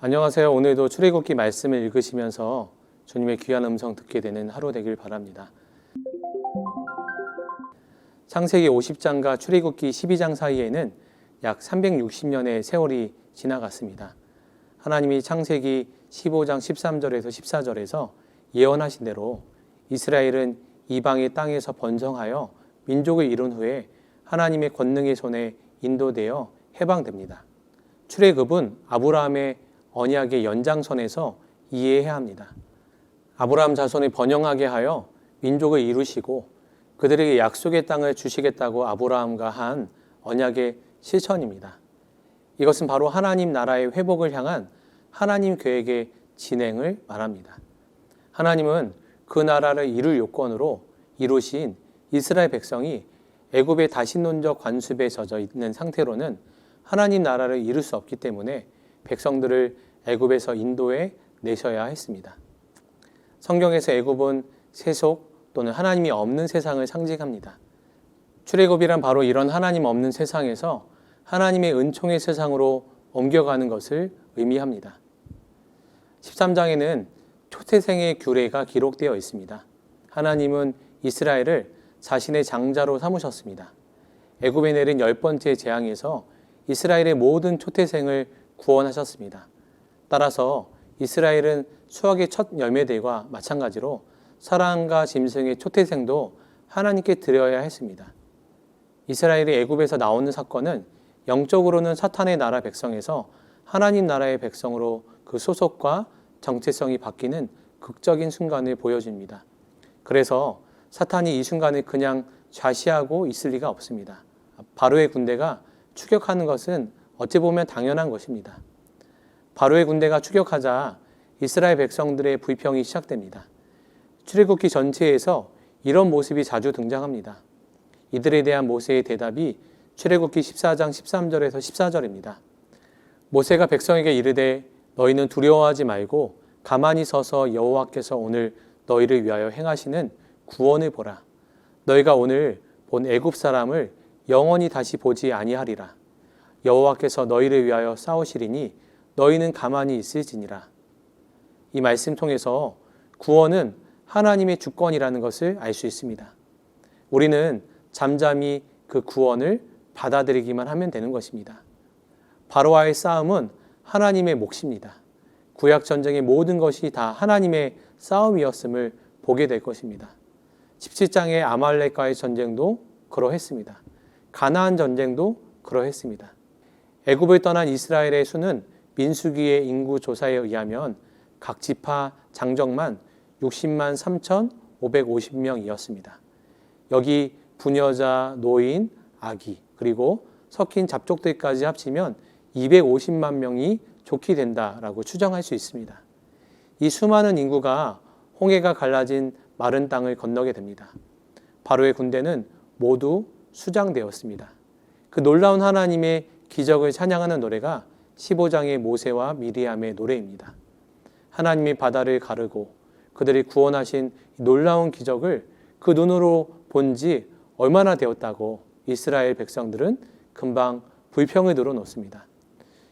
안녕하세요. 오늘도 출애굽기 말씀을 읽으시면서 주님의 귀한 음성 듣게 되는 하루 되길 바랍니다. 창세기 50장과 출애굽기 12장 사이에는 약 360년의 세월이 지나갔습니다. 하나님이 창세기 15장 13절에서 14절에서 예언하신 대로 이스라엘은 이방의 땅에서 번성하여 민족을 이룬 후에 하나님의 권능의 손에 인도되어 해방됩니다. 출애굽은 아브라함의 언약의 연장선에서 이해해야 합니다. 아브라함 자손을 번영하게 하여 민족을 이루시고 그들에게 약속의 땅을 주시겠다고 아브라함과 한 언약의 실천입니다. 이것은 바로 하나님 나라의 회복을 향한 하나님 계획의 진행을 말합니다. 하나님은 그 나라를 이룰 요건으로 이루신 이스라엘 백성이 애굽의 다신론적 관습에 젖어 있는 상태로는 하나님 나라를 이룰 수 없기 때문에 백성들을 애굽에서 인도해 내셔야 했습니다. 성경에서 애굽은 세속 또는 하나님이 없는 세상을 상징합니다. 출애굽이란 바로 이런 하나님 없는 세상에서 하나님의 은총의 세상으로 옮겨가는 것을 의미합니다. 13장에는 초태생의 규례가 기록되어 있습니다. 하나님은 이스라엘을 자신의 장자로 삼으셨습니다. 애굽에 내린 10번째 재앙에서 이스라엘의 모든 초태생을 구원하셨습니다. 따라서 이스라엘은 수확의 첫 열매들과 마찬가지로 사람과 짐승의 초태생도 하나님께 드려야 했습니다. 이스라엘이 애굽에서 나오는 사건은 영적으로는 사탄의 나라 백성에서 하나님 나라의 백성으로 그 소속과 정체성이 바뀌는 극적인 순간을 보여줍니다. 그래서 사탄이 이 순간을 그냥 좌시하고 있을 리가 없습니다. 바로의 군대가 추격하는 것은 어찌 보면 당연한 것입니다. 바로의 군대가 추격하자 이스라엘 백성들의 불평이 시작됩니다. 출애굽기 전체에서 이런 모습이 자주 등장합니다. 이들에 대한 모세의 대답이 출애굽기 14장 13절에서 14절입니다. 모세가 백성에게 이르되 너희는 두려워하지 말고 가만히 서서 여호와께서 오늘 너희를 위하여 행하시는 구원을 보라. 너희가 오늘 본 애굽 사람을 영원히 다시 보지 아니하리라. 여호와께서 너희를 위하여 싸우시리니 너희는 가만히 있을지니라. 이 말씀 통해서 구원은 하나님의 주권이라는 것을 알 수 있습니다. 우리는 잠잠히 그 구원을 받아들이기만 하면 되는 것입니다. 바로와의 싸움은 하나님의 몫입니다. 구약 전쟁의 모든 것이 다 하나님의 싸움이었음을 보게 될 것입니다. 17장의 아말렉과의 전쟁도 그러했습니다. 가나안 전쟁도 그러했습니다. 애굽을 떠난 이스라엘의 수는 민수기의 인구 조사에 의하면 각 지파 장정만 60만 3,550명이었습니다. 여기 부녀자, 노인, 아기, 그리고 섞인 잡족들까지 합치면 250만 명이 족히 된다라고 추정할 수 있습니다. 이 수많은 인구가 홍해가 갈라진 마른 땅을 건너게 됩니다. 바로의 군대는 모두 수장되었습니다. 그 놀라운 하나님의 기적을 찬양하는 노래가 15장의 모세와 미리암의 노래입니다. 하나님이 바다를 가르고 그들이 구원하신 놀라운 기적을 그 눈으로 본 지 얼마나 되었다고 이스라엘 백성들은 금방 불평을 늘어놓습니다.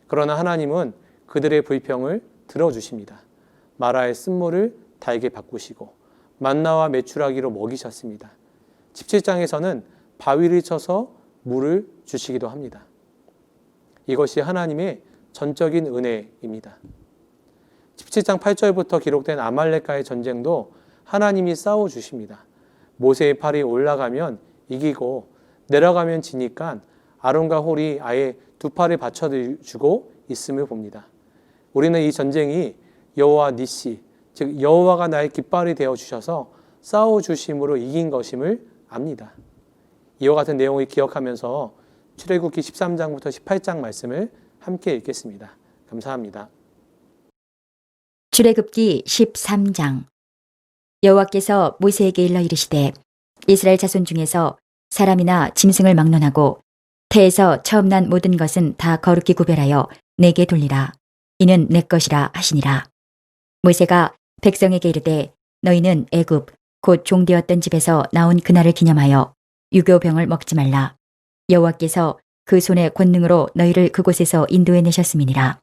그러나 하나님은 그들의 불평을 들어주십니다. 마라의 쓴물을 달게 바꾸시고 만나와 메추라기로 먹이셨습니다. 17장에서는 바위를 쳐서 물을 주시기도 합니다. 이것이 하나님의 전적인 은혜입니다. 17장 8절부터 기록된 아말렉과의 전쟁도 하나님이 싸워주십니다. 모세의 팔이 올라가면 이기고 내려가면 지니까 아론과 홀이 아예 두 팔을 받쳐주고 있음을 봅니다. 우리는 이 전쟁이 여호와 니시, 즉 여호와가 나의 깃발이 되어주셔서 싸워주심으로 이긴 것임을 압니다. 이와 같은 내용을 기억하면서 출애굽기 13장부터 18장 말씀을 함께 읽겠습니다. 감사합니다. 출애굽기 13장. 여호와께서 모세에게 일러 이르시되 이스라엘 자손 중에서 사람이나 짐승을 막론하고 태에서 처음 난 모든 것은 다 거룩히 구별하여 내게 돌리라. 이는 내 것이라 하시니라. 모세가 백성에게 이르되 너희는 애굽 곧 종되었던 집에서 나온 그날을 기념하여 유교병을 먹지 말라. 여호와께서 그 손의 권능으로 너희를 그곳에서 인도해 내셨음이니라.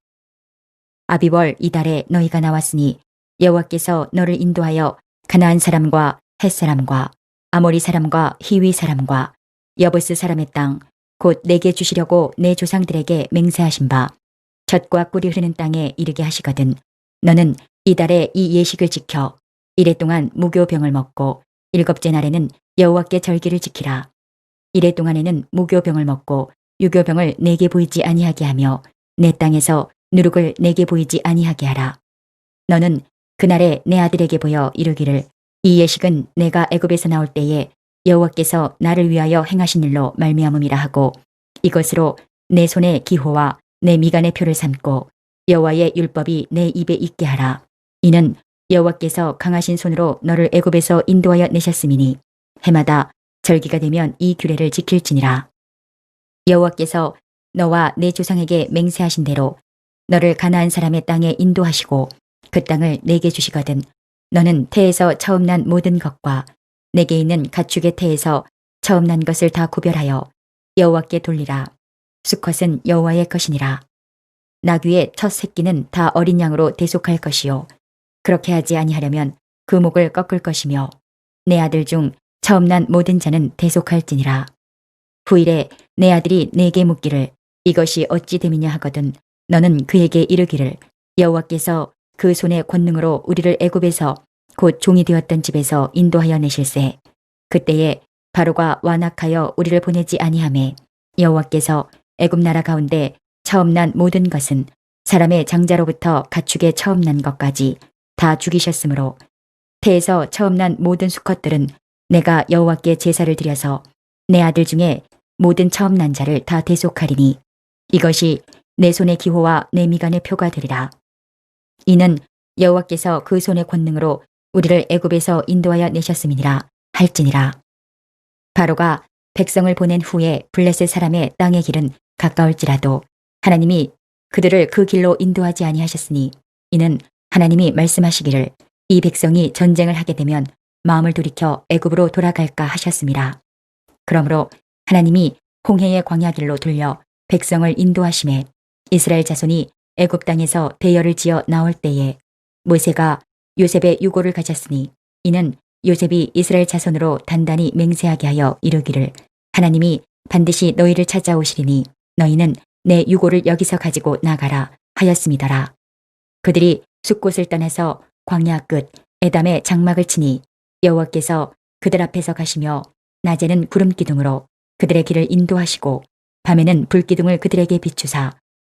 아비월 이달에 너희가 나왔으니 여호와께서 너를 인도하여 가나안 사람과 헷 사람과 아모리 사람과 히위 사람과 여부스 사람의 땅 곧 내게 주시려고 내 조상들에게 맹세하신 바 젖과 꿀이 흐르는 땅에 이르게 하시거든 너는 이달에 이 예식을 지켜 이래 동안 무교병을 먹고 일곱째 날에는 여호와께 절기를 지키라. 이래 동안에는 무교병을 먹고 유교병을 내게 보이지 아니하게 하며 내 땅에서 누룩을 내게 보이지 아니하게 하라. 너는 그날에 내 아들에게 보여 이르기를 이 예식은 내가 애굽에서 나올 때에 여호와께서 나를 위하여 행하신 일로 말미암음이라 하고 이것으로 내 손의 기호와 내 미간의 표를 삼고 여호와의 율법이 내 입에 있게 하라. 이는 여호와께서 강하신 손으로 너를 애굽에서 인도하여 내셨음이니 해마다 절기가 되면 이 규례를 지킬지니라. 여호와께서 너와 내 조상에게 맹세하신 대로 너를 가나안 사람의 땅에 인도하시고 그 땅을 내게 주시거든 너는 태에서 처음 난 모든 것과 내게 있는 가축의 태에서 처음 난 것을 다 구별하여 여호와께 돌리라. 수컷은 여호와의 것이니라. 나귀의 첫 새끼는 다 어린 양으로 대속할 것이요 그렇게 하지 아니하려면 그 목을 꺾을 것이며 내 아들 중 처음 난 모든 자는 대속할지니라. 후일에 내 아들이 내게 묻기를 이것이 어찌 됨이냐 하거든 너는 그에게 이르기를 여호와께서 그 손의 권능으로 우리를 애굽에서 곧 종이 되었던 집에서 인도하여 내실세. 그때에 바로가 완악하여 우리를 보내지 아니하매 여호와께서 애굽 나라 가운데 처음 난 모든 것은 사람의 장자로부터 가축의 처음 난 것까지 다 죽이셨으므로 태에서 처음 난 모든 수컷들은 내가 여호와께 제사를 드려서 내 아들 중에 모든 처음 난 자를 다 대속하리니 이것이 내 손의 기호와 내 미간의 표가 되리라. 이는 여호와께서 그 손의 권능으로 우리를 애굽에서 인도하여 내셨음이니라 할지니라. 바로가 백성을 보낸 후에 블레셋 사람의 땅의 길은 가까울지라도 하나님이 그들을 그 길로 인도하지 아니하셨으니 이는 하나님이 말씀하시기를 이 백성이 전쟁을 하게 되면 마음을 돌이켜 애굽으로 돌아갈까 하셨음이라. 그러므로 하나님이 홍해의 광야 길로 돌려 백성을 인도하심에 이스라엘 자손이 애굽 땅에서 대열을 지어 나올 때에 모세가 요셉의 유고를 가졌으니 이는 요셉이 이스라엘 자손으로 단단히 맹세하게 하여 이르기를 하나님이 반드시 너희를 찾아오시리니 너희는 내 유고를 여기서 가지고 나가라 하였음이더라. 그들이 숲곳을 떠나서 광야 끝 에담의 장막을 치니 여호와께서 그들 앞에서 가시며 낮에는 구름 기둥으로 그들의 길을 인도하시고 밤에는 불기둥을 그들에게 비추사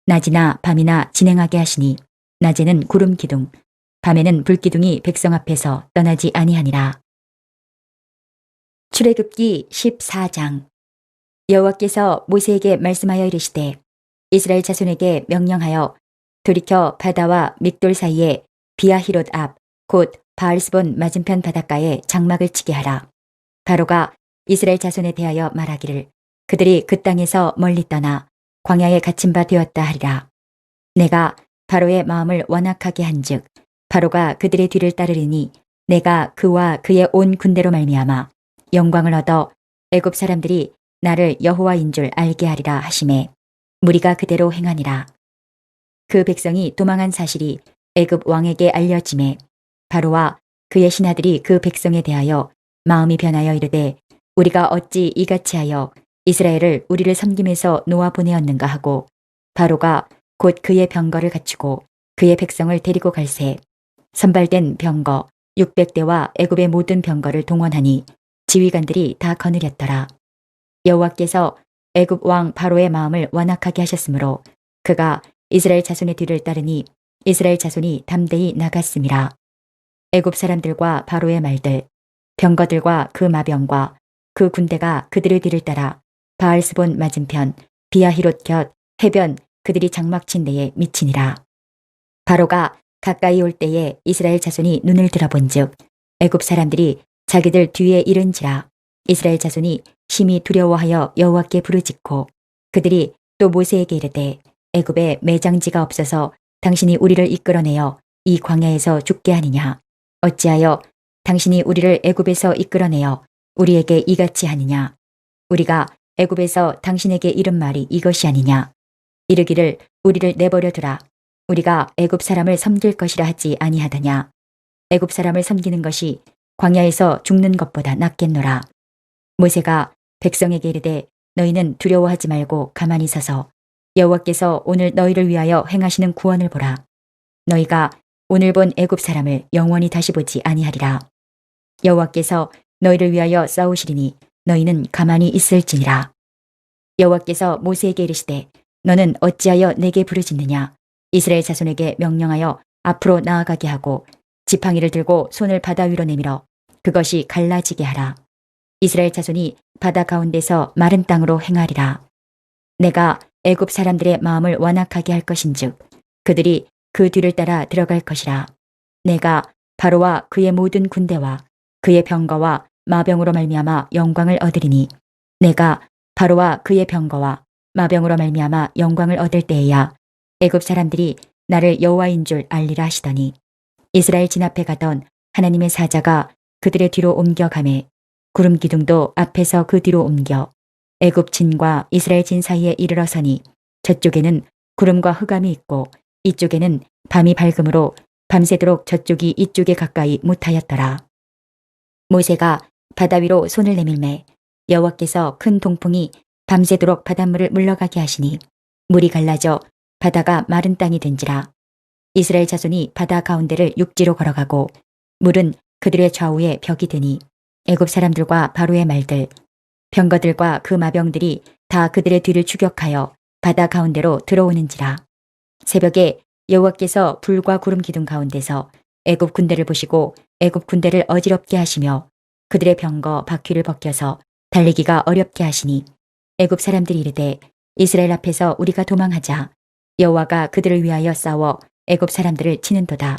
낮이나 밤이나 진행하게 하시니 낮에는 구름 기둥 밤에는 불기둥이 백성 앞에서 떠나지 아니하니라. 출애굽기 14장. 여호와께서 모세에게 말씀하여 이르시되 이스라엘 자손에게 명령하여 돌이켜 바다와 믹돌 사이에 비아히롯 앞 곧 바알스본 맞은편 바닷가에 장막을 치게 하라. 바로가 이스라엘 자손에 대하여 말하기를 그들이 그 땅에서 멀리 떠나 광야에 갇힌 바 되었다 하리라. 내가 바로의 마음을 완악하게 한즉 바로가 그들의 뒤를 따르리니 내가 그와 그의 온 군대로 말미암아 영광을 얻어 애굽 사람들이 나를 여호와인 줄 알게 하리라 하시매 무리가 그대로 행하니라. 그 백성이 도망한 사실이 애굽 왕에게 알려지매 바로와 그의 신하들이 그 백성에 대하여 마음이 변하여 이르되 우리가 어찌 이같이 하여 이스라엘을 우리를 섬김에서 놓아 보내었는가 하고 바로가 곧 그의 병거를 갖추고 그의 백성을 데리고 갈새 선발된 병거 600대와 애굽의 모든 병거를 동원하니 지휘관들이 다 거느렸더라. 여호와께서 애굽 왕 바로의 마음을 완악하게 하셨으므로 그가 이스라엘 자손의 뒤를 따르니 이스라엘 자손이 담대히 나갔음이라. 애굽 사람들과 바로의 말들 병거들과 그 마병과 그 군대가 그들의 뒤를 따라 바알스본 맞은편 비아히롯 곁 해변 그들이 장막 친 데에 미치니라. 바로가 가까이 올 때에 이스라엘 자손이 눈을 들어본즉 애굽 사람들이 자기들 뒤에 이른지라. 이스라엘 자손이 심히 두려워하여 여호와께 부르짖고 그들이 또 모세에게 이르되 애굽에 매장지가 없어서 당신이 우리를 이끌어내어 이 광야에서 죽게 하느냐. 어찌하여 당신이 우리를 애굽에서 이끌어내어 우리에게 이같이 하느냐. 우리가 애굽에서 당신에게 이른 말이 이것이 아니냐. 이르기를 우리를 내버려 두라. 우리가 애굽 사람을 섬길 것이라 하지 아니하더냐. 애굽 사람을 섬기는 것이 광야에서 죽는 것보다 낫겠노라. 모세가 백성에게 이르되 너희는 두려워하지 말고 가만히 서서 여호와께서 오늘 너희를 위하여 행하시는 구원을 보라. 너희가 오늘 본 애굽 사람을 영원히 다시 보지 아니하리라. 여호와께서 너희를 위하여 싸우시리니 너희는 가만히 있을지니라. 여호와께서 모세에게 이르시되 너는 어찌하여 내게 부르짖느냐. 이스라엘 자손에게 명령하여 앞으로 나아가게 하고 지팡이를 들고 손을 바다 위로 내밀어 그것이 갈라지게 하라. 이스라엘 자손이 바다 가운데서 마른 땅으로 행하리라. 내가 애굽 사람들의 마음을 완악하게 할 것인즉 그들이 그 뒤를 따라 들어갈 것이라. 내가 바로와 그의 모든 군대와 그의 병거와 마병으로 말미암아 영광을 얻으리니 내가 바로와 그의 병거와 마병으로 말미암아 영광을 얻을 때에야 애굽 사람들이 나를 여호와인 줄 알리라 하시더니 이스라엘 진 앞에 가던 하나님의 사자가 그들의 뒤로 옮겨가매 구름 기둥도 앞에서 그 뒤로 옮겨 애굽 진과 이스라엘 진 사이에 이르러서니 저쪽에는 구름과 흑암이 있고 이쪽에는 밤이 밝음으로 밤새도록 저쪽이 이쪽에 가까이 못하였더라. 모세가 바다 위로 손을 내밀매 여호와께서 큰 동풍이 밤새도록 바닷물을 물러가게 하시니 물이 갈라져 바다가 마른 땅이 된지라. 이스라엘 자손이 바다 가운데를 육지로 걸어가고 물은 그들의 좌우에 벽이 되니 애굽 사람들과 바로의 말들 병거들과 그 마병들이 다 그들의 뒤를 추격하여 바다 가운데로 들어오는지라. 새벽에 여호와께서 불과 구름 기둥 가운데서 애굽 군대를 보시고 애굽 군대를 어지럽게 하시며 그들의 병거 바퀴를 벗겨서 달리기가 어렵게 하시니 애굽 사람들이 이르되 이스라엘 앞에서 우리가 도망하자. 여호와가 그들을 위하여 싸워 애굽 사람들을 치는도다.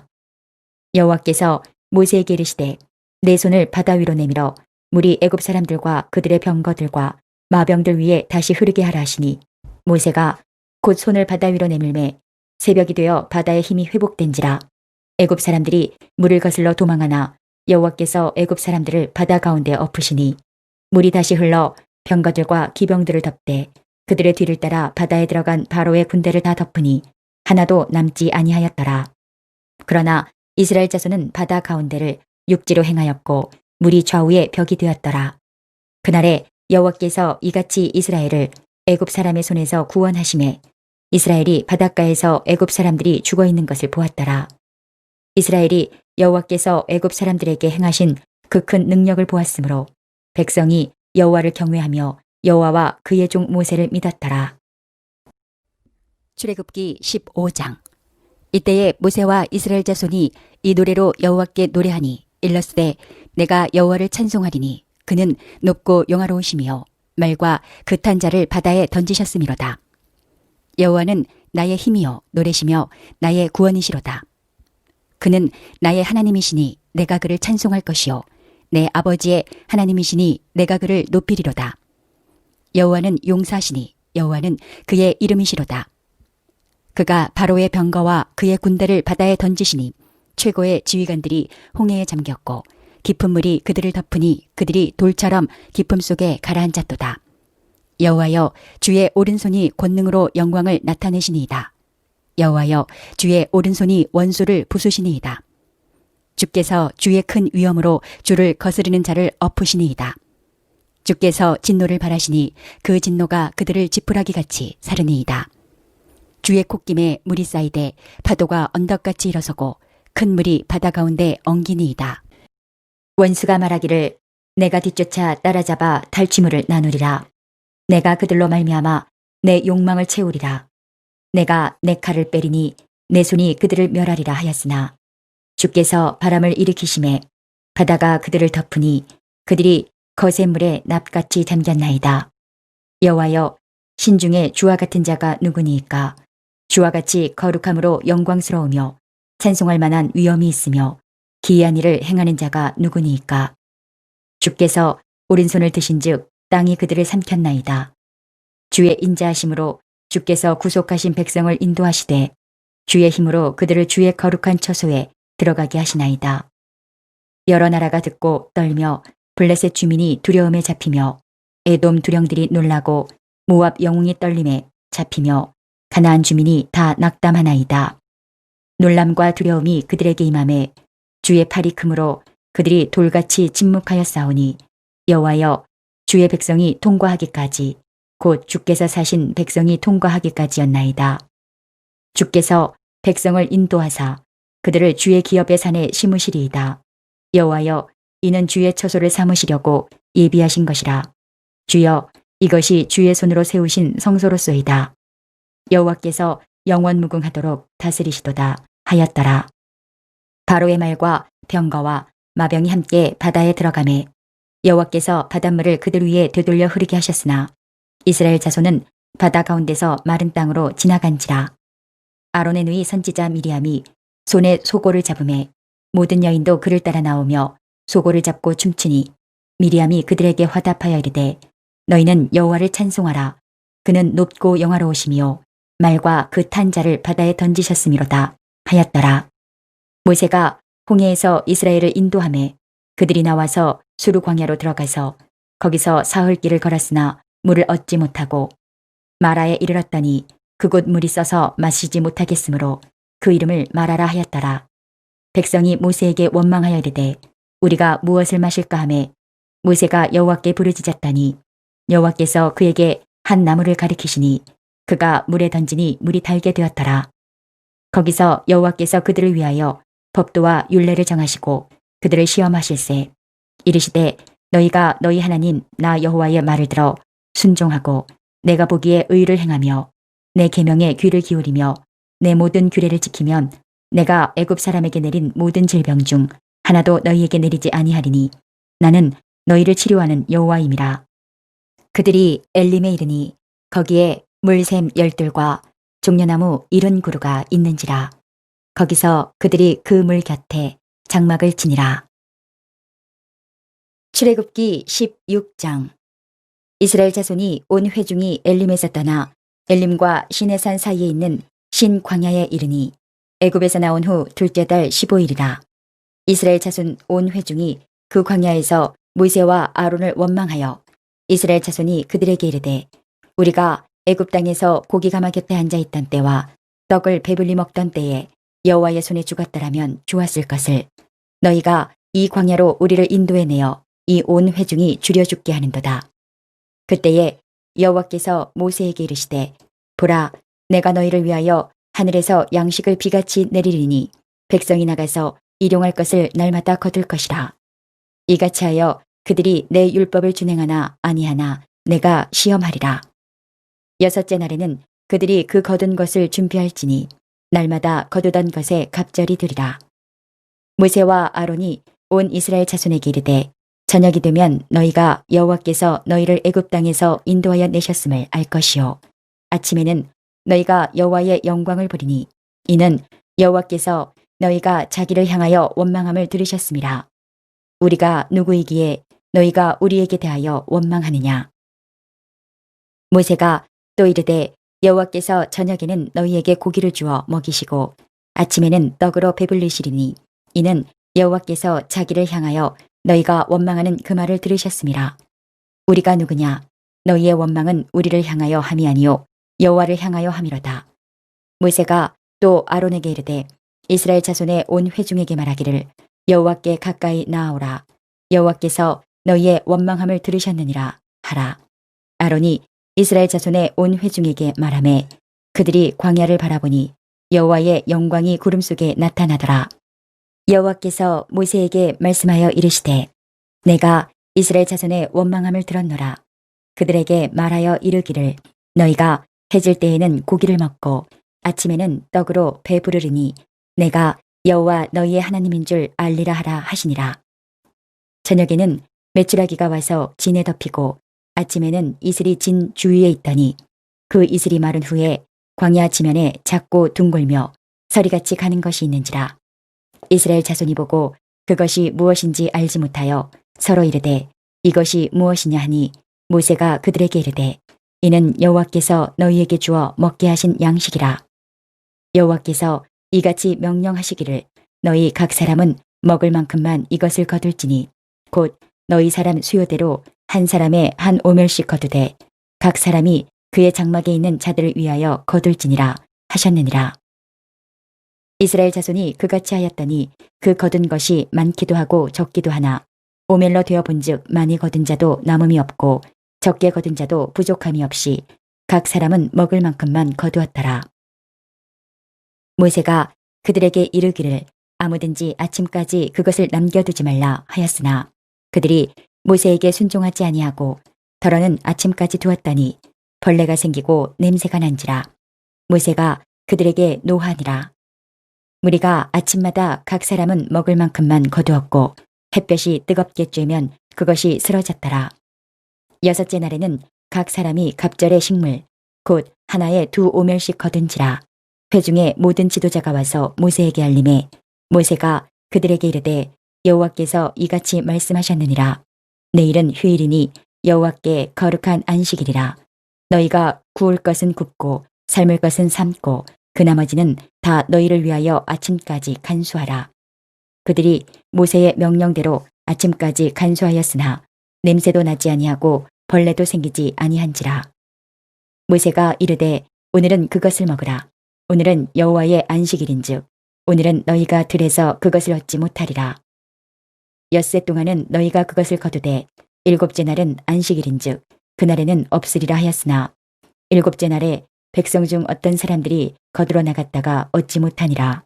여호와께서 모세에게 이르시되 내 손을 바다 위로 내밀어 물이 애굽 사람들과 그들의 병거들과 마병들 위에 다시 흐르게 하라 하시니 모세가 곧 손을 바다 위로 내밀매 새벽이 되어 바다의 힘이 회복된지라. 애굽 사람들이 물을 거슬러 도망하나 여호와께서 애굽 사람들을 바다 가운데 엎으시니 물이 다시 흘러 병거들과 기병들을 덮되 그들의 뒤를 따라 바다에 들어간 바로의 군대를 다 덮으니 하나도 남지 아니하였더라. 그러나 이스라엘 자손은 바다 가운데를 육지로 행하였고 물이 좌우에 벽이 되었더라. 그날에 여호와께서 이같이 이스라엘을 애굽 사람의 손에서 구원하심에 이스라엘이 바닷가에서 애굽 사람들이 죽어 있는 것을 보았더라. 이스라엘이 여호와께서 애굽 사람들에게 행하신 그 큰 능력을 보았으므로 백성이 여호와를 경외하며 여호와와 그의 종 모세를 믿었더라. 출애굽기 15장. 이때에 모세와 이스라엘 자손이 이 노래로 여호와께 노래하니 일렀으되 내가 여호와를 찬송하리니 그는 높고 영화로우시며 말과 그 탄 자를 바다에 던지셨음이로다. 여호와는 나의 힘이요 노래시며 나의 구원이시로다. 그는 나의 하나님이시니 내가 그를 찬송할 것이요 내 아버지의 하나님이시니 내가 그를 높이리로다. 여호와는 용사시니 여호와는 그의 이름이시로다. 그가 바로의 병거와 그의 군대를 바다에 던지시니 최고의 지휘관들이 홍해에 잠겼고 깊은 물이 그들을 덮으니 그들이 돌처럼 깊음 속에 가라앉았도다. 여호와여 주의 오른손이 권능으로 영광을 나타내시니이다. 여호와여 주의 오른손이 원수를 부수시니이다. 주께서 주의 큰 위엄으로 주를 거스르는 자를 엎으시니이다. 주께서 진노를 바라시니 그 진노가 그들을 지푸라기 같이 사르니이다. 주의 콧김에 물이 쌓이되 파도가 언덕같이 일어서고 큰 물이 바다 가운데 엉기니이다. 원수가 말하기를 내가 뒤쫓아 따라잡아 탈취물을 나누리라. 내가 그들로 말미암아 내 욕망을 채우리라. 내가 내 칼을 빼리니 내 손이 그들을 멸하리라 하였으나 주께서 바람을 일으키심에 바다가 그들을 덮으니 그들이 거센 물에 납같이 잠겼나이다. 여호와여 신중에 주와 같은 자가 누구니이까. 주와 같이 거룩함으로 영광스러우며 찬송할 만한 위엄이 있으며 기이한 일을 행하는 자가 누구니이까. 주께서 오른손을 드신즉 땅이 그들을 삼켰나이다. 주의 인자하심으로 주께서 구속하신 백성을 인도하시되 주의 힘으로 그들을 주의 거룩한 처소에 들어가게 하시나이다. 여러 나라가 듣고 떨며 블레셋 주민이 두려움에 잡히며 에돔 두령들이 놀라고 모압 영웅이 떨림에 잡히며 가나안 주민이 다 낙담하나이다. 놀람과 두려움이 그들에게 임함에 주의 팔이 크므로 그들이 돌같이 침묵하여 싸우니 여호와여 주의 백성이 통과하기까지 곧 주께서 사신 백성이 통과하기까지였나이다. 주께서 백성을 인도하사 그들을 주의 기업의 산에 심으시리이다. 여호와여 이는 주의 처소를 삼으시려고 예비하신 것이라. 주여 이것이 주의 손으로 세우신 성소로소이다. 여호와께서 영원무궁하도록 다스리시도다 하였더라. 바로의 말과 병거와 마병이 함께 바다에 들어가매 여호와께서 바닷물을 그들 위에 되돌려 흐르게 하셨으나 이스라엘 자손은 바다 가운데서 마른 땅으로 지나간지라. 아론의 누이 선지자 미리암이 손에 소고를 잡음에 모든 여인도 그를 따라 나오며 소고를 잡고 춤추니 미리암이 그들에게 화답하여 이르되 너희는 여호와를 찬송하라. 그는 높고 영화로우시며 말과 그 탄 자를 바다에 던지셨음이로다 하였더라. 모세가 홍해에서 이스라엘을 인도하매 그들이 나와서 수르 광야로 들어가서 거기서 사흘 길을 걸었으나 물을 얻지 못하고 마라에 이르렀더니 그곳 물이 써서 마시지 못하겠으므로 그 이름을 마라라 하였더라. 백성이 모세에게 원망하여 이르되 우리가 무엇을 마실까 하매 모세가 여호와께 부르짖었더니 여호와께서 그에게 한 나무를 가리키시니 그가 물에 던지니 물이 달게 되었더라. 거기서 여호와께서 그들을 위하여 법도와 율례를 정하시고 그들을 시험하실세 이르시되 너희가 너희 하나님 나 여호와의 말을 들어 순종하고 내가 보기에 의를 행하며 내 계명에 귀를 기울이며 내 모든 규례를 지키면 내가 애굽 사람에게 내린 모든 질병 중 하나도 너희에게 내리지 아니하리니 나는 너희를 치료하는 여호와임이라. 그들이 엘림에 이르니 거기에 물샘 열둘과 종려나무 70그루가 있는지라. 거기서 그들이 그 물 곁에 장막을 치니라. 출애굽기 16장. 이스라엘 자손이 온 회중이 엘림에서 떠나 엘림과 시내산 사이에 있는 신 광야에 이르니 애굽에서 나온 후 둘째 달 15일이라. 이스라엘 자손 온 회중이 그 광야에서 모세와 아론을 원망하여 이스라엘 자손이 그들에게 이르되 우리가 애굽 땅에서 고기 가마 곁에 앉아 있던 때와 떡을 배불리 먹던 때에 여호와의 손에 죽었더라면 좋았을 것을 너희가 이 광야로 우리를 인도해 내어 이 온 회중이 줄여 죽게 하는도다. 그때에 여호와께서 모세에게 이르시되 보라 내가 너희를 위하여 하늘에서 양식을 비같이 내리리니 백성이 나가서 일용할 것을 날마다 거둘 것이라. 이같이 하여 그들이 내 율법을 준행하나 아니하나 내가 시험하리라. 여섯째 날에는 그들이 그 거둔 것을 준비할지니 날마다 거두던 것에 갑절이 되리라. 모세와 아론이 온 이스라엘 자손에게 이르되 저녁이 되면 너희가 여호와께서 너희를 애굽 땅에서 인도하여 내셨음을 알 것이요 아침에는 너희가 여호와의 영광을 보리니 이는 여호와께서 너희가 자기를 향하여 원망함을 들으셨음이라. 우리가 누구이기에 너희가 우리에게 대하여 원망하느냐. 모세가 또 이르되 여호와께서 저녁에는 너희에게 고기를 주어 먹이시고 아침에는 떡으로 배불리시리니 이는 여호와께서 자기를 향하여 너희가 원망하는 그 말을 들으셨음이라. 우리가 누구냐. 너희의 원망은 우리를 향하여 함이 아니요 여호와를 향하여 함이로다. 모세가 또 아론에게 이르되 이스라엘 자손의 온 회중에게 말하기를 여호와께 가까이 나아오라. 여호와께서 너희의 원망함을 들으셨느니라 하라. 아론이 이스라엘 자손의 온 회중에게 말하매 그들이 광야를 바라보니 여호와의 영광이 구름 속에 나타나더라. 여호와께서 모세에게 말씀하여 이르시되 내가 이스라엘 자손의 원망함을 들었노라. 그들에게 말하여 이르기를 너희가 해질 때에는 고기를 먹고 아침에는 떡으로 배부르리니 내가 여호와 너희의 하나님인 줄 알리라 하라 하시니라. 저녁에는 메추라기가 와서 진에 덮이고 아침에는 이슬이 진 주위에 있더니 그 이슬이 마른 후에 광야 지면에 작고 둥글며 서리같이 가는 것이 있는지라. 이스라엘 자손이 보고 그것이 무엇인지 알지 못하여 서로 이르되 이것이 무엇이냐 하니 모세가 그들에게 이르되 이는 여호와께서 너희에게 주어 먹게 하신 양식이라. 여호와께서 이같이 명령하시기를 너희 각 사람은 먹을 만큼만 이것을 거둘지니 곧 너희 사람 수요대로 한 사람의 한 오멜씩 거두되 각 사람이 그의 장막에 있는 자들을 위하여 거둘지니라 하셨느니라. 이스라엘 자손이 그같이 하였더니 그 거둔 것이 많기도 하고 적기도 하나 오멜로 되어 본즉 많이 거둔 자도 남음이 없고 적게 거둔 자도 부족함이 없이 각 사람은 먹을 만큼만 거두었더라. 모세가 그들에게 이르기를 아무든지 아침까지 그것을 남겨두지 말라 하였으나 그들이 모세에게 순종하지 아니하고 더러는 아침까지 두었더니 벌레가 생기고 냄새가 난지라. 모세가 그들에게 노하니라. 무리가 아침마다 각 사람은 먹을 만큼만 거두었고 햇볕이 뜨겁게 쬐면 그것이 쓰러졌더라. 여섯째 날에는 각 사람이 갑절의 식물 곧 하나에 2오멜씩 거둔지라. 회중의 모든 지도자가 와서 모세에게 알림해 모세가 그들에게 이르되 여호와께서 이같이 말씀하셨느니라. 내일은 휴일이니 여호와께 거룩한 안식일이라. 너희가 구울 것은 굽고 삶을 것은 삶고 그 나머지는 다 너희를 위하여 아침까지 간수하라. 그들이 모세의 명령대로 아침까지 간수하였으나 냄새도 나지 아니하고 벌레도 생기지 아니한지라. 모세가 이르되 오늘은 그것을 먹으라. 오늘은 여호와의 안식일인즉 오늘은 너희가 들에서 그것을 얻지 못하리라. 엿새 동안은 너희가 그것을 거두되 일곱째 날은 안식일인즉 그날에는 없으리라 하였으나 일곱째 날에 백성 중 어떤 사람들이 거두러 나갔다가 얻지 못하니라.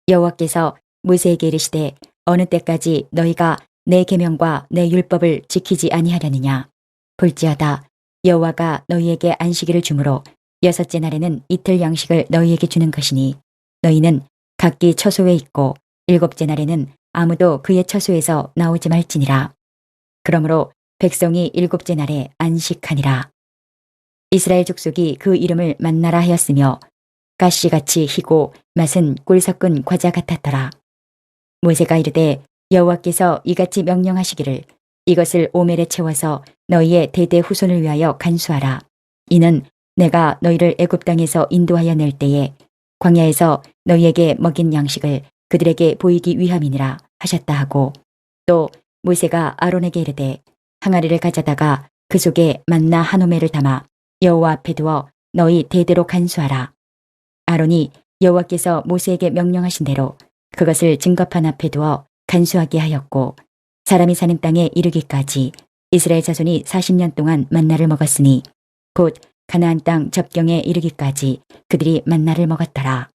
여호와께서 모세에게 이르시되 어느 때까지 너희가 내 계명과 내 율법을 지키지 아니하려느냐. 볼지어다 여호와가 너희에게 안식일을 주므로 여섯째 날에는 이틀 양식을 너희에게 주는 것이니 너희는 각기 처소에 있고 일곱째 날에는 아무도 그의 처소에서 나오지 말지니라. 그러므로 백성이 일곱째 날에 안식하니라. 이스라엘 족속이 그 이름을 만나라 하였으며 가시같이 희고 맛은 꿀 섞은 과자 같았더라. 모세가 이르되 여호와께서 이같이 명령하시기를 이것을 오멜에 채워서 너희의 대대 후손을 위하여 간수하라. 이는 내가 너희를 애굽 땅에서 인도하여 낼 때에 광야에서 너희에게 먹인 양식을 그들에게 보이기 위함이니라 하셨다 하고 또 모세가 아론에게 이르되 항아리를 가져다가 그 속에 만나 한 오멜을 담아 여호와 앞에 두어 너희 대대로 간수하라. 아론이 여호와께서 모세에게 명령하신 대로 그것을 증거판 앞에 두어 간수하게 하였고 사람이 사는 땅에 이르기까지 이스라엘 자손이 40년 동안 만나를 먹었으니 곧 가나안 땅 접경에 이르기까지 그들이 만나를 먹었더라.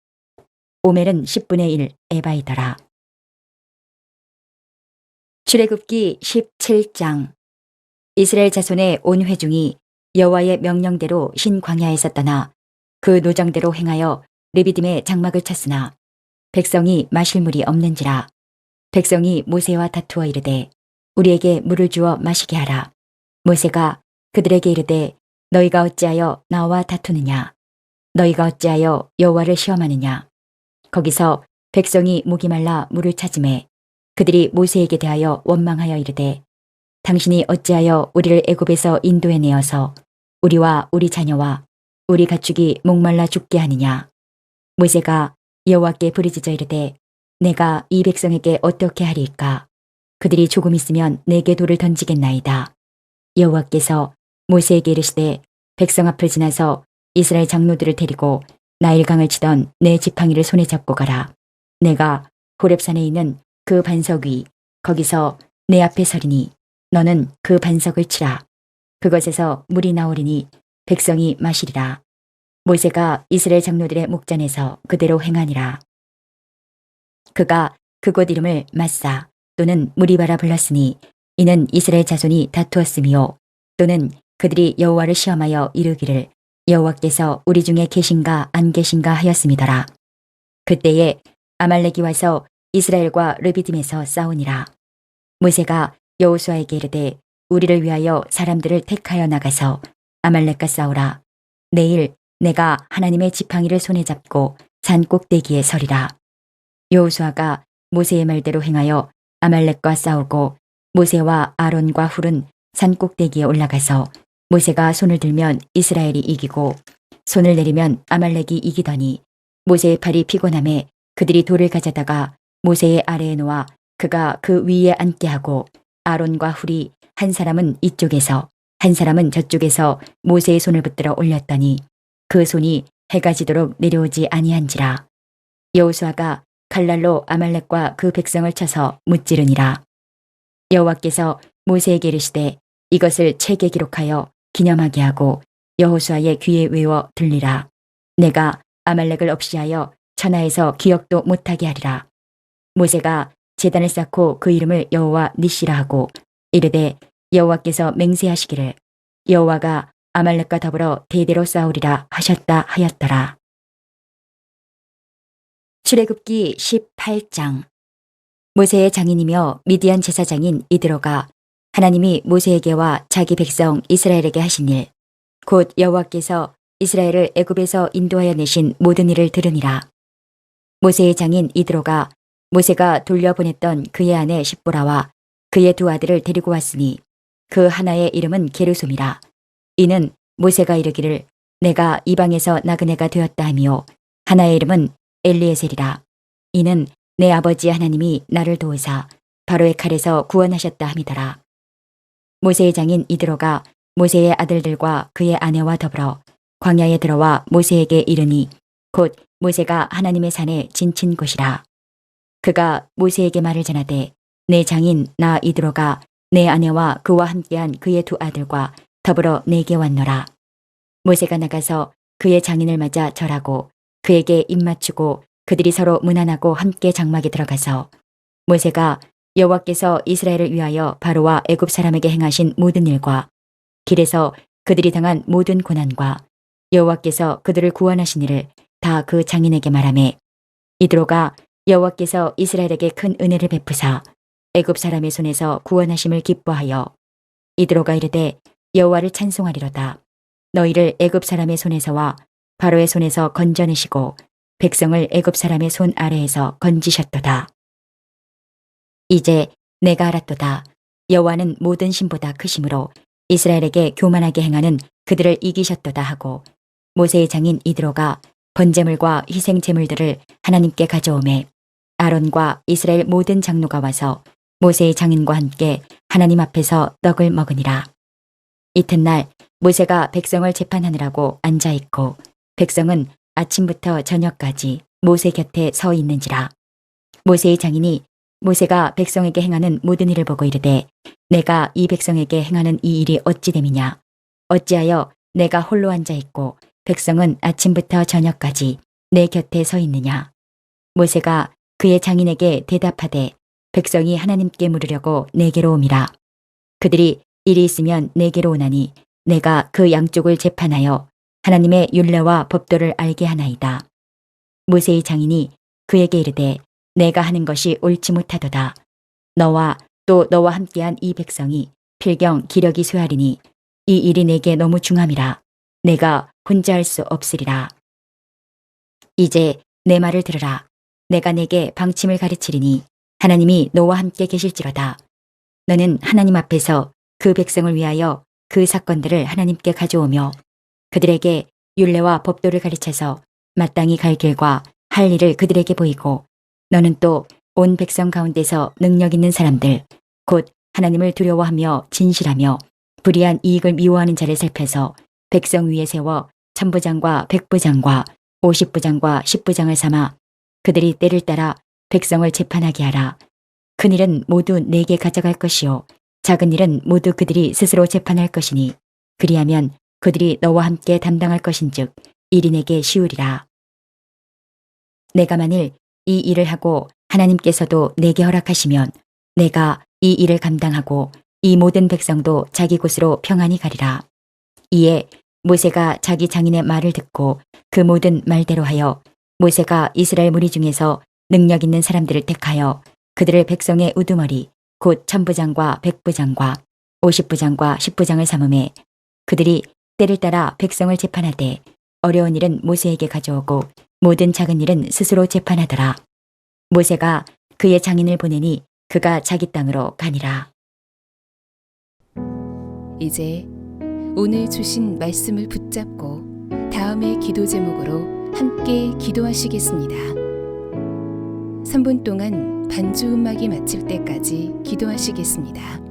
오멜은 10분의 1 에바이더라. 출애굽기 17장. 이스라엘 자손의 온 회중이 여호와의 명령대로 신 광야에서 떠나 그 노정대로 행하여 르비딤에 장막을 쳤으나 백성이 마실 물이 없는지라. 백성이 모세와 다투어 이르되 우리에게 물을 주어 마시게 하라. 모세가 그들에게 이르되 너희가 어찌하여 나와 다투느냐. 너희가 어찌하여 여호와를 시험하느냐. 거기서 백성이 목이 말라 물을 찾음에 그들이 모세에게 대하여 원망하여 이르되 당신이 어찌하여 우리를 애굽에서 인도해 내어서 우리와 우리 자녀와 우리 가축이 목말라 죽게 하느냐. 모세가 여호와께 부르짖어 이르되 내가 이 백성에게 어떻게 하리이까. 그들이 조금 있으면 내게 돌을 던지겠나이다. 여호와께서 모세에게 이르시되 백성 앞을 지나서 이스라엘 장로들을 데리고 나일강을 치던 내 지팡이를 손에 잡고 가라. 내가 호렙산에 있는 그 반석 위 거기서 내 앞에 서리니 너는 그 반석을 치라. 그것에서 물이 나오리니 백성이 마시리라. 모세가 이스라엘 장로들의 목전에서 그대로 행하니라. 그가 그곳 이름을 마사 또는 무리바라 불렀으니 이는 이스라엘 자손이 다투었으며 또는 그들이 여호와를 시험하여 이르기를 여호와께서 우리 중에 계신가 안 계신가 하였음이더라. 그때에 아말렉이 와서 이스라엘과 르비딤에서 싸우니라. 모세가 여호수아에게 이르되 우리를 위하여 사람들을 택하여 나가서 아말렉과 싸우라. 내일 내가 하나님의 지팡이를 손에 잡고 산 꼭대기에 서리라. 여호수아가 모세의 말대로 행하여 아말렉과 싸우고 모세와 아론과 훌은 산 꼭대기에 올라가서 모세가 손을 들면 이스라엘이 이기고 손을 내리면 아말렉이 이기더니 모세의 팔이 피곤함에 그들이 돌을 가져다가 모세의 아래에 놓아 그가 그 위에 앉게 하고 아론과 훌이 한 사람은 이쪽에서 한 사람은 저쪽에서 모세의 손을 붙들어 올렸더니 그 손이 해가 지도록 내려오지 아니한지라. 여호수아가 칼날로 아말렉과 그 백성을 쳐서 무찌르니라. 여호와께서 모세에게 이르시되 이것을 책에 기록하여 기념하게 하고 여호수아의 귀에 외워 들리라. 내가 아말렉을 없이하여 천하에서 기억도 못하게 하리라. 모세가 제단을 쌓고 그 이름을 여호와 니시라 하고 이르되 여호와께서 맹세하시기를 여호와가 아말렉과 더불어 대대로 싸우리라 하셨다 하였더라. 출애굽기 18장. 모세의 장인이며 미디안 제사장인 이드로가 하나님이 모세에게와 자기 백성 이스라엘에게 하신 일, 곧 여호와께서 이스라엘을 애굽에서 인도하여 내신 모든 일을 들으니라. 모세의 장인 이드로가 모세가 돌려보냈던 그의 아내 십보라와 그의 두 아들을 데리고 왔으니 그 하나의 이름은 게르솜이라. 이는 모세가 이르기를 내가 이방에서 나그네가 되었다 하며 하나의 이름은 엘리에셀이라. 이는 내 아버지 하나님이 나를 도우사 바로의 칼에서 구원하셨다 함이더라. 모세의 장인 이드로가 모세의 아들들과 그의 아내와 더불어 광야에 들어와 모세에게 이르니 곧 모세가 하나님의 산에 진친 곳이라. 그가 모세에게 말을 전하되 내 장인 나 이드로가 내 아내와 그와 함께한 그의 두 아들과 더불어 내게 왔노라. 모세가 나가서 그의 장인을 맞아 절하고 그에게 입맞추고 그들이 서로 문안하고 함께 장막에 들어가서 모세가 여호와께서 이스라엘을 위하여 바로와 애굽 사람에게 행하신 모든 일과 길에서 그들이 당한 모든 고난과 여호와께서 그들을 구원하신 일을 다 그 장인에게 말하매 이드로가 여호와께서 이스라엘에게 큰 은혜를 베푸사 애굽 사람의 손에서 구원하심을 기뻐하여 이드로가 이르되 여호와를 찬송하리로다. 너희를 애굽 사람의 손에서와 바로의 손에서 건져내시고 백성을 애굽 사람의 손 아래에서 건지셨도다. 이제 내가 알았도다. 여호와는 모든 신보다 크심으로 이스라엘에게 교만하게 행하는 그들을 이기셨도다 하고 모세의 장인 이드로가 번제물과 희생 제물들을 하나님께 가져오매 아론과 이스라엘 모든 장로가 와서 모세의 장인과 함께 하나님 앞에서 떡을 먹으니라. 이튿날 모세가 백성을 재판하느라고 앉아 있고 백성은 아침부터 저녁까지 모세 곁에 서 있는지라. 모세의 장인이 모세가 백성에게 행하는 모든 일을 보고 이르되 내가 이 백성에게 행하는 이 일이 어찌 됨이냐. 어찌하여 내가 홀로 앉아 있고 백성은 아침부터 저녁까지 내 곁에 서 있느냐. 모세가 그의 장인에게 대답하되 백성이 하나님께 물으려고 내게로 옴이라. 그들이 일이 있으면 내게로 오나니 내가 그 양쪽을 재판하여 하나님의 율례와 법도를 알게 하나이다. 모세의 장인이 그에게 이르되 내가 하는 것이 옳지 못하도다. 너와 또 너와 함께한 이 백성이 필경 기력이 쇠하리니 이 일이 내게 너무 중함이라. 내가 혼자 할 수 없으리라. 이제 내 말을 들으라. 내가 내게 방침을 가르치리니 하나님이 너와 함께 계실지로다. 너는 하나님 앞에서 그 백성을 위하여 그 사건들을 하나님께 가져오며 그들에게 율례와 법도를 가르쳐서 마땅히 갈 길과 할 일을 그들에게 보이고 너는 또 온 백성 가운데서 능력 있는 사람들 곧 하나님을 두려워하며 진실하며 불의한 이익을 미워하는 자를 살펴서 백성 위에 세워 천부장과 백부장과 50부장과 10부장을 삼아 그들이 때를 따라 백성을 재판하게 하라. 큰 일은 모두 내게 가져갈 것이요 작은 일은 모두 그들이 스스로 재판할 것이니 그리하면 그들이 너와 함께 담당할 것인즉 일이 내게 쉬우리라. 내가 만일 이 일을 하고 하나님께서도 내게 허락하시면 내가 이 일을 감당하고 이 모든 백성도 자기 곳으로 평안히 가리라. 이에 모세가 자기 장인의 말을 듣고 그 모든 말대로 하여 모세가 이스라엘 무리 중에서 능력 있는 사람들을 택하여 그들을 백성의 우두머리 곧 천부장과 백부장과 50부장과 10부장을 삼음해 그들이 때를 따라 백성을 재판하되 어려운 일은 모세에게 가져오고 모든 작은 일은 스스로 재판하더라. 모세가 그의 장인을 보내니 그가 자기 땅으로 가니라. 이제 오늘 주신 말씀을 붙잡고 다음의 기도 제목으로 함께 기도하시겠습니다. 3분 동안 반주 음악이 마칠 때까지 기도하시겠습니다.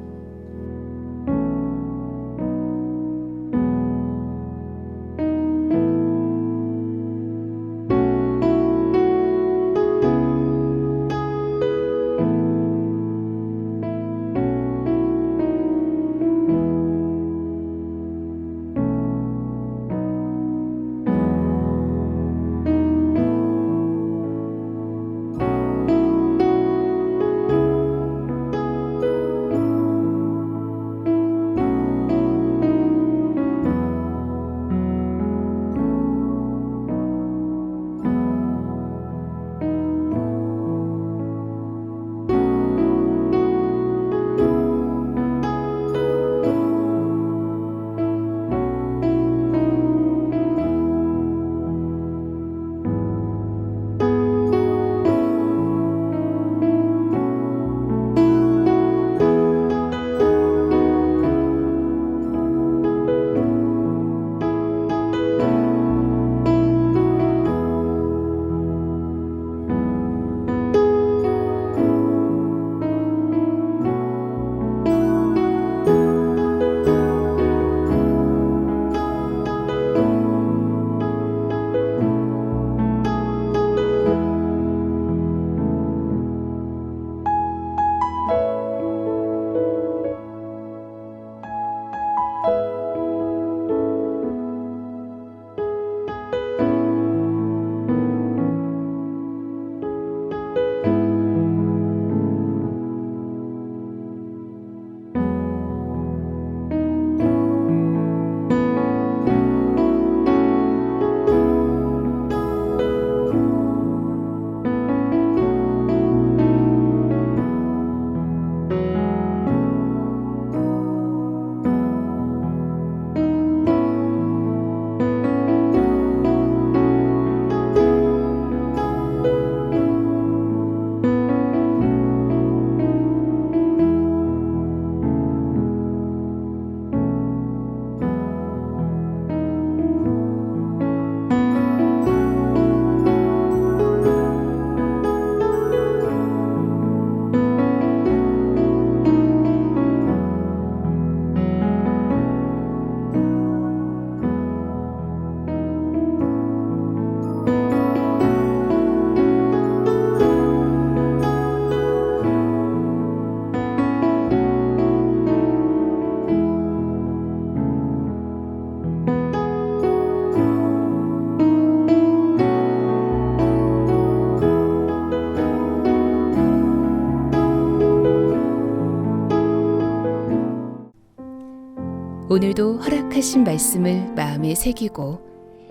오늘도 허락하신 말씀을 마음에 새기고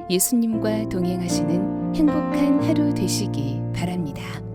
예수님과 동행하시는 행복한 하루 되시기 바랍니다.